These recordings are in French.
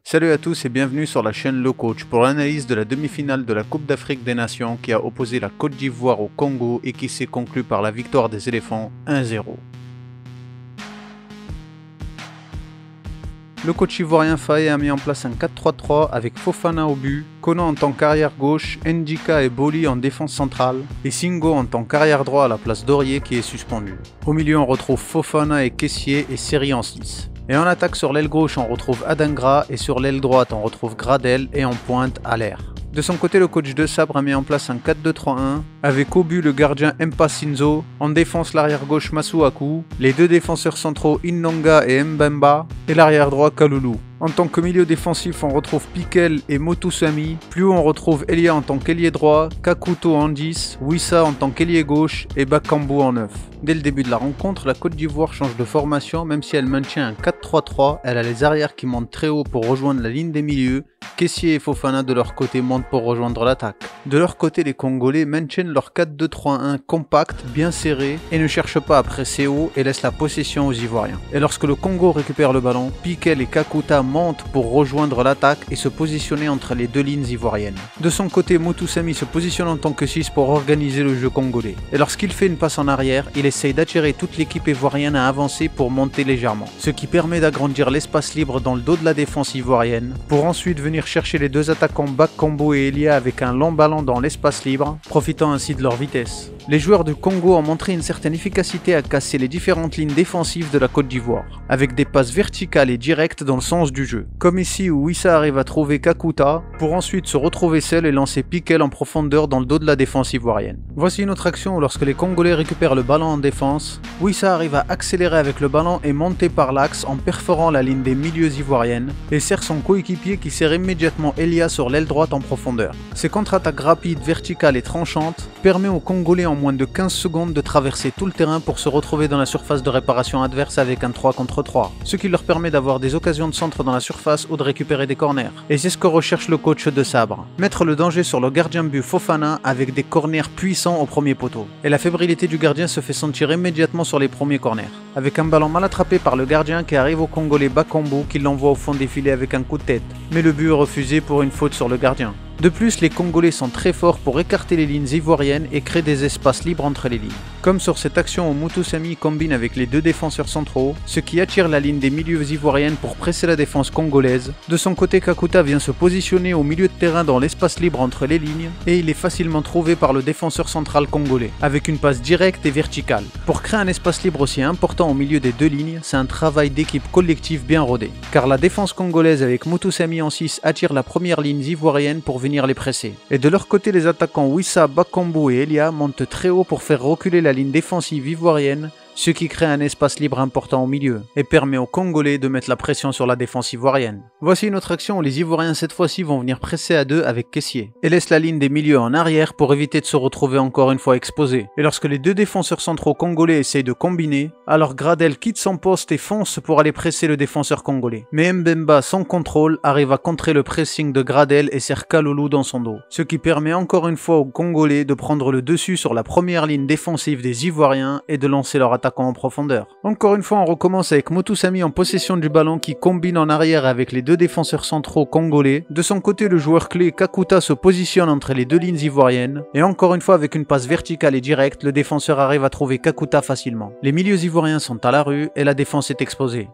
Salut à tous et bienvenue sur la chaîne Le Coach pour l'analyse de la demi-finale de la Coupe d'Afrique des Nations qui a opposé la Côte d'Ivoire au Congo et qui s'est conclue par la victoire des éléphants 1-0. Le coach ivoirien Faé a mis en place un 4-3-3 avec Fofana au but, Kono en tant qu'arrière gauche, Ndjika et Boli en défense centrale et Singo en tant qu'arrière droit à la place d'Aurier qui est suspendu. Au milieu on retrouve Fofana et Kessié et Seri en 6. Et en attaque sur l'aile gauche on retrouve Adingra et sur l'aile droite on retrouve Gradel et en pointe Allaire. De son côté, le coach de Sabre a mis en place un 4-2-3-1 avec au but le gardien Mpa Sinzo, en défense l'arrière gauche Masuaku, les deux défenseurs centraux Inonga et Mbemba et l'arrière droit Kaloulou. En tant que milieu défensif, on retrouve Piquel et Motusami, plus haut on retrouve Elia en tant qu'ailier droit, Kakuto en 10, Wissa en tant qu'ailier gauche et Bakambu en 9. Dès le début de la rencontre, la Côte d'Ivoire change de formation, même si elle maintient un 4-3-3, elle a les arrières qui montent très haut pour rejoindre la ligne des milieux, Kessié et Fofana de leur côté montent pour rejoindre l'attaque. De leur côté, les Congolais maintiennent leur 4-2-3-1 compact, bien serré et ne cherchent pas à presser haut et laissent la possession aux Ivoiriens. Et lorsque le Congo récupère le ballon, Piquel et Kakuta montent pour rejoindre l'attaque et se positionner entre les deux lignes ivoiriennes. De son côté, Motusami se positionne en tant que 6 pour organiser le jeu congolais. Et lorsqu'il fait une passe en arrière, il essaye d'attirer toute l'équipe ivoirienne à avancer pour monter légèrement, ce qui permet d'agrandir l'espace libre dans le dos de la défense ivoirienne, pour ensuite venir chercher les deux attaquants Bakambu et Elia avec un long ballon dans l'espace libre, profitant ainsi de leur vitesse. Les joueurs du Congo ont montré une certaine efficacité à casser les différentes lignes défensives de la Côte d'Ivoire, avec des passes verticales et directes dans le sens du jeu. Comme ici où Wissa arrive à trouver Kakuta, pour ensuite se retrouver seul et lancer Piquel en profondeur dans le dos de la défense ivoirienne. Voici une autre action où lorsque les Congolais récupèrent le ballon en défense, Wissa arrive à accélérer avec le ballon et monter par l'axe en perforant la ligne des milieux ivoiriennes et sert son coéquipier qui sert immédiatement Elia sur l'aile droite en profondeur. Ces contre-attaques rapides, verticales et tranchantes permettent aux Congolais en moins de 15 secondes de traverser tout le terrain pour se retrouver dans la surface de réparation adverse avec un 3 contre 3, ce qui leur permet d'avoir des occasions de centre dans la surface ou de récupérer des corners. Et c'est ce que recherche le coach de Sabre, mettre le danger sur le gardien but Fofana avec des corners puissants au premier poteau. Et la fébrilité du gardien se fait sentir immédiatement sur les premiers corners, avec un ballon mal attrapé par le gardien qui arrive au Congolais Bakambu qui l'envoie au fond des filets avec un coup de tête, mais le but est refusé pour une faute sur le gardien. De plus, les Congolais sont très forts pour écarter les lignes ivoiriennes et créer des espaces libres entre les lignes. Comme sur cette action où Motusami combine avec les deux défenseurs centraux, ce qui attire la ligne des milieux ivoiriennes pour presser la défense congolaise. De son côté, Kakuta vient se positionner au milieu de terrain dans l'espace libre entre les lignes et il est facilement trouvé par le défenseur central congolais, avec une passe directe et verticale. Pour créer un espace libre aussi important au milieu des deux lignes, c'est un travail d'équipe collective bien rodé, car la défense congolaise avec Motusami en 6 attire la première ligne ivoirienne pour venir les presser. Et de leur côté, les attaquants Wissa, Bakambu et Elia montent très haut pour faire reculer la ligne défensive ivoirienne, ce qui crée un espace libre important au milieu et permet aux Congolais de mettre la pression sur la défense ivoirienne. Voici une autre action où les Ivoiriens cette fois-ci vont venir presser à deux avec Kessié et laissent la ligne des milieux en arrière pour éviter de se retrouver encore une fois exposés. Et lorsque les deux défenseurs centraux congolais essayent de combiner, alors Gradel quitte son poste et fonce pour aller presser le défenseur congolais. Mais Mbemba, sans contrôle, arrive à contrer le pressing de Gradel et sert Kaloulou dans son dos, ce qui permet encore une fois aux Congolais de prendre le dessus sur la première ligne défensive des Ivoiriens et de lancer leur attaque en profondeur. Encore une fois, on recommence avec Motusami en possession du ballon qui combine en arrière avec les deux défenseurs centraux congolais. De son côté, le joueur clé Kakuta se positionne entre les deux lignes ivoiriennes et encore une fois avec une passe verticale et directe, le défenseur arrive à trouver Kakuta facilement. Les milieux ivoiriens sont à la rue et la défense est exposée.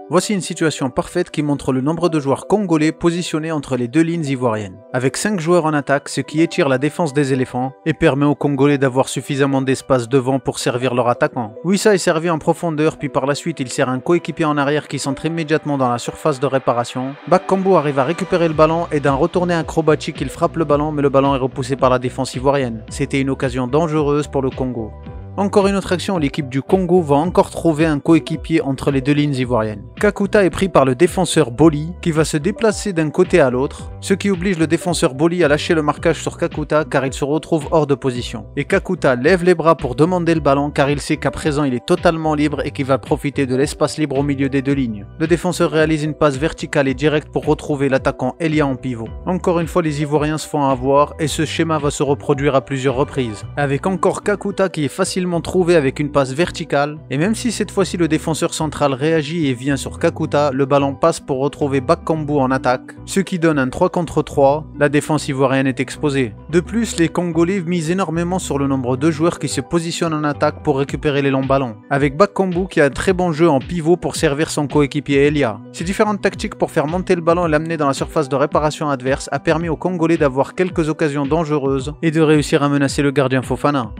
Voici une situation parfaite qui montre le nombre de joueurs congolais positionnés entre les deux lignes ivoiriennes, avec 5 joueurs en attaque, ce qui étire la défense des éléphants et permet aux Congolais d'avoir suffisamment d'espace devant pour servir leur attaquant. Wissa est servi en profondeur, puis par la suite il sert un coéquipier en arrière qui centre immédiatement dans la surface de réparation. Bakambu arrive à récupérer le ballon et d'un retourné acrobatique il frappe le ballon, mais le ballon est repoussé par la défense ivoirienne. C'était une occasion dangereuse pour le Congo. Encore une autre action où l'équipe du Congo va encore trouver un coéquipier entre les deux lignes ivoiriennes. Kakuta est pris par le défenseur Boli qui va se déplacer d'un côté à l'autre, ce qui oblige le défenseur Boli à lâcher le marquage sur Kakuta car il se retrouve hors de position. Et Kakuta lève les bras pour demander le ballon car il sait qu'à présent il est totalement libre et qu'il va profiter de l'espace libre au milieu des deux lignes. Le défenseur réalise une passe verticale et directe pour retrouver l'attaquant Elia en pivot. Encore une fois, les Ivoiriens se font avoir et ce schéma va se reproduire à plusieurs reprises, avec encore Kakuta qui est facilement facilement trouvé avec une passe verticale, et même si cette fois-ci le défenseur central réagit et vient sur Kakuta, le ballon passe pour retrouver Bakambu en attaque, ce qui donne un 3 contre 3, la défense ivoirienne est exposée. De plus, les Congolais misent énormément sur le nombre de joueurs qui se positionnent en attaque pour récupérer les longs ballons, avec Bakambu qui a un très bon jeu en pivot pour servir son coéquipier Elia. Ces différentes tactiques pour faire monter le ballon et l'amener dans la surface de réparation adverse a permis aux Congolais d'avoir quelques occasions dangereuses et de réussir à menacer le gardien Fofana.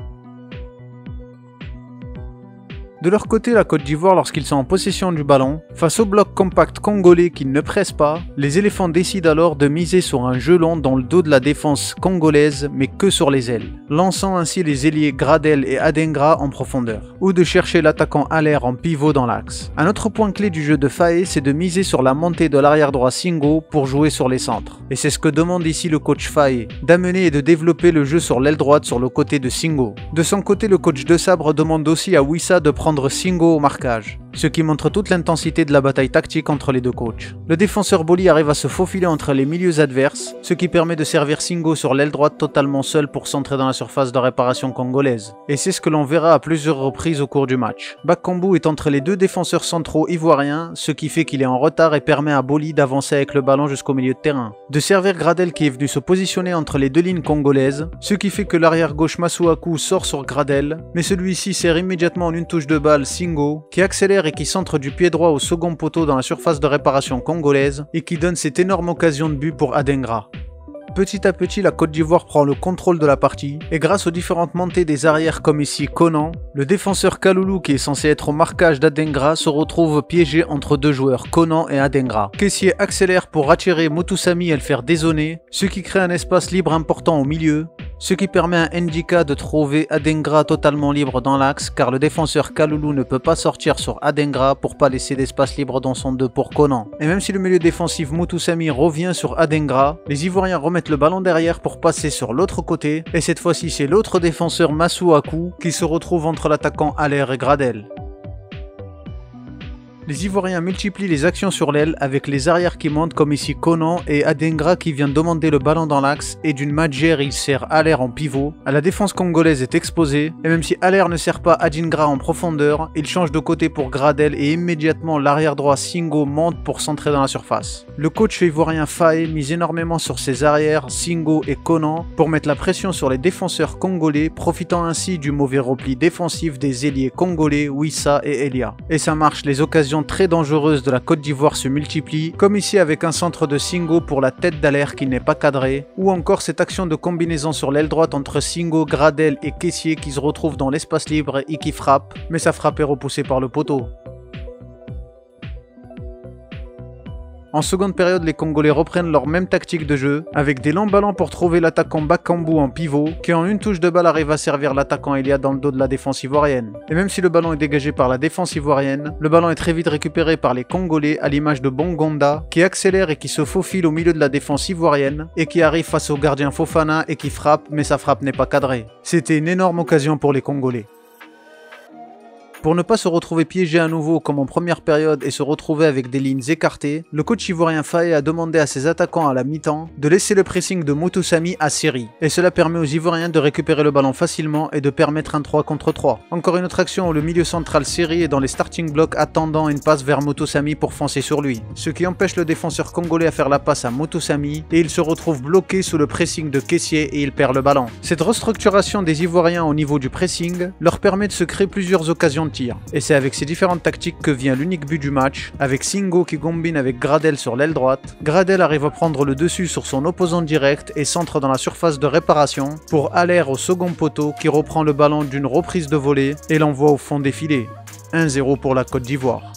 De leur côté, la Côte d'Ivoire, lorsqu'ils sont en possession du ballon, face au bloc compact congolais qui ne presse pas, les éléphants décident alors de miser sur un jeu long dans le dos de la défense congolaise, mais que sur les ailes, lançant ainsi les ailiers Gradel et Adengra en profondeur, ou de chercher l'attaquant Haller en pivot dans l'axe. Un autre point clé du jeu de Faé, c'est de miser sur la montée de l'arrière droit Singo pour jouer sur les centres. Et c'est ce que demande ici le coach Faé, d'amener et de développer le jeu sur l'aile droite sur le côté de Singo. De son côté, le coach de Sabre demande aussi à Wissa de prendre Singo au marquage, ce qui montre toute l'intensité de la bataille tactique entre les deux coachs. Le défenseur Boli arrive à se faufiler entre les milieux adverses, ce qui permet de servir Singo sur l'aile droite totalement seul pour centrer dans la surface de réparation congolaise. Et c'est ce que l'on verra à plusieurs reprises au cours du match. Bakambu est entre les deux défenseurs centraux ivoiriens, ce qui fait qu'il est en retard et permet à Boli d'avancer avec le ballon jusqu'au milieu de terrain. De servir Gradel qui est venu se positionner entre les deux lignes congolaises, ce qui fait que l'arrière gauche Masuaku sort sur Gradel, mais celui-ci sert immédiatement en une touche de balle Singo, qui accélère et qui centre du pied droit au second poteau dans la surface de réparation congolaise, et qui donne cette énorme occasion de but pour Adengra. Petit à petit, la Côte d'Ivoire prend le contrôle de la partie, et grâce aux différentes montées des arrières comme ici Conan, le défenseur Kaloulou qui est censé être au marquage d'Adengra se retrouve piégé entre deux joueurs, Conan et Adengra. Kessié accélère pour attirer Motusami et le faire dézoner, ce qui crée un espace libre important au milieu, ce qui permet à Ndika de trouver Adengra totalement libre dans l'axe, car le défenseur Kaloulou ne peut pas sortir sur Adengra pour pas laisser d'espace libre dans son 2 pour Conan. Et même si le milieu défensif Motusami revient sur Adengra, les Ivoiriens remettent le ballon derrière pour passer sur l'autre côté, et cette fois-ci c'est l'autre défenseur Masuaku qui se retrouve entre l'attaquant Haller et Gradel. Les Ivoiriens multiplient les actions sur l'aile avec les arrières qui montent comme ici Conan et Adengra qui vient demander le ballon dans l'axe, et d'une magère il sert Haller en pivot. La défense congolaise est exposée, et même si Haller ne sert pas Adengra en profondeur, il change de côté pour Gradel et immédiatement l'arrière droit Singo monte pour centrer dans la surface. Le coach ivoirien Faé mise énormément sur ses arrières Singo et Conan pour mettre la pression sur les défenseurs congolais, profitant ainsi du mauvais repli défensif des ailiers congolais Wissa et Elia. Et ça marche, les occasions très dangereuses de la Côte d'Ivoire se multiplient, comme ici avec un centre de Singo pour la tête d'Haller qui n'est pas cadré, ou encore cette action de combinaison sur l'aile droite entre Singo, Gradel et Kessié qui se retrouvent dans l'espace libre et qui frappe, mais sa frappe est repoussée par le poteau. En seconde période, les Congolais reprennent leur même tactique de jeu, avec des longs ballons pour trouver l'attaquant Bakambu en pivot, qui en une touche de balle arrive à servir l'attaquant Elia dans le dos de la défense ivoirienne. Et même si le ballon est dégagé par la défense ivoirienne, le ballon est très vite récupéré par les Congolais à l'image de Bongonda, qui accélère et qui se faufile au milieu de la défense ivoirienne, et qui arrive face au gardien Fofana et qui frappe, mais sa frappe n'est pas cadrée. C'était une énorme occasion pour les Congolais. Pour ne pas se retrouver piégé à nouveau comme en première période et se retrouver avec des lignes écartées, le coach ivoirien Faé a demandé à ses attaquants à la mi-temps de laisser le pressing de Motusami à Seri. Et cela permet aux Ivoiriens de récupérer le ballon facilement et de permettre un 3 contre 3. Encore une autre action où le milieu central Seri est dans les starting blocks attendant une passe vers Motusami pour foncer sur lui. Ce qui empêche le défenseur congolais à faire la passe à Motusami et il se retrouve bloqué sous le pressing de Kessié et il perd le ballon. Cette restructuration des Ivoiriens au niveau du pressing leur permet de se créer plusieurs occasions de tir. Et c'est avec ces différentes tactiques que vient l'unique but du match, avec Singo qui combine avec Gradel sur l'aile droite. Gradel arrive à prendre le dessus sur son opposant direct et centre dans la surface de réparation pour Haller au second poteau qui reprend le ballon d'une reprise de volée et l'envoie au fond des filets. 1-0 pour la Côte d'Ivoire.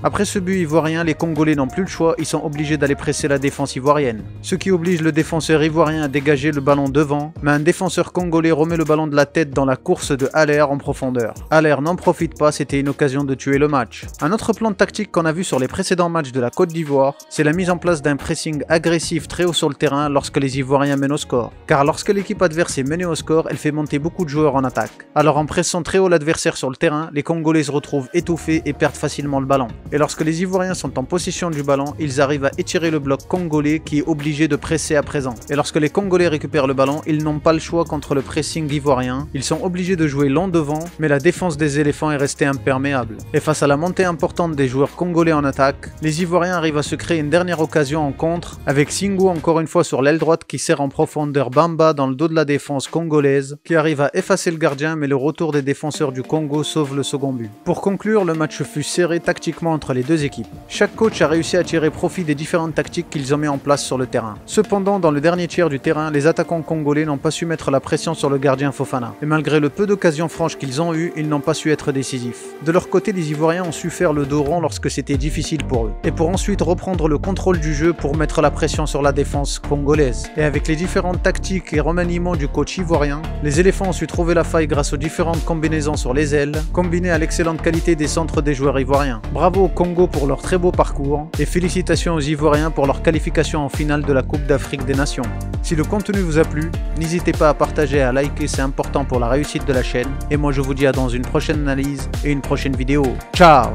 Après ce but ivoirien, les Congolais n'ont plus le choix, ils sont obligés d'aller presser la défense ivoirienne. Ce qui oblige le défenseur ivoirien à dégager le ballon devant, mais un défenseur congolais remet le ballon de la tête dans la course de Haller en profondeur. Haller n'en profite pas, c'était une occasion de tuer le match. Un autre plan de tactique qu'on a vu sur les précédents matchs de la Côte d'Ivoire, c'est la mise en place d'un pressing agressif très haut sur le terrain lorsque les Ivoiriens mènent au score. Car lorsque l'équipe adverse est menée au score, elle fait monter beaucoup de joueurs en attaque. Alors en pressant très haut l'adversaire sur le terrain, les Congolais se retrouvent étouffés et perdent facilement le ballon. Et lorsque les Ivoiriens sont en possession du ballon, ils arrivent à étirer le bloc congolais qui est obligé de presser à présent. Et lorsque les Congolais récupèrent le ballon, ils n'ont pas le choix contre le pressing ivoirien. Ils sont obligés de jouer long devant, mais la défense des éléphants est restée imperméable. Et face à la montée importante des joueurs congolais en attaque, les Ivoiriens arrivent à se créer une dernière occasion en contre, avec Singo encore une fois sur l'aile droite qui sert en profondeur Bamba dans le dos de la défense congolaise, qui arrive à effacer le gardien, mais le retour des défenseurs du Congo sauve le second but. Pour conclure, le match fut serré tactiquement entre les deux équipes. Chaque coach a réussi à tirer profit des différentes tactiques qu'ils ont mis en place sur le terrain. Cependant, dans le dernier tiers du terrain, les attaquants congolais n'ont pas su mettre la pression sur le gardien Fofana. Et malgré le peu d'occasions franches qu'ils ont eues, ils n'ont pas su être décisifs. De leur côté, les Ivoiriens ont su faire le dos rond lorsque c'était difficile pour eux. Et pour ensuite reprendre le contrôle du jeu pour mettre la pression sur la défense congolaise. Et avec les différentes tactiques et remaniements du coach ivoirien, les éléphants ont su trouver la faille grâce aux différentes combinaisons sur les ailes, combinées à l'excellente qualité des centres des joueurs ivoiriens. Bravo au Congo pour leur très beau parcours, et félicitations aux Ivoiriens pour leur qualification en finale de la Coupe d'Afrique des Nations. Si le contenu vous a plu, n'hésitez pas à partager et à liker, c'est important pour la réussite de la chaîne. Et moi je vous dis à dans une prochaine analyse et une prochaine vidéo. Ciao!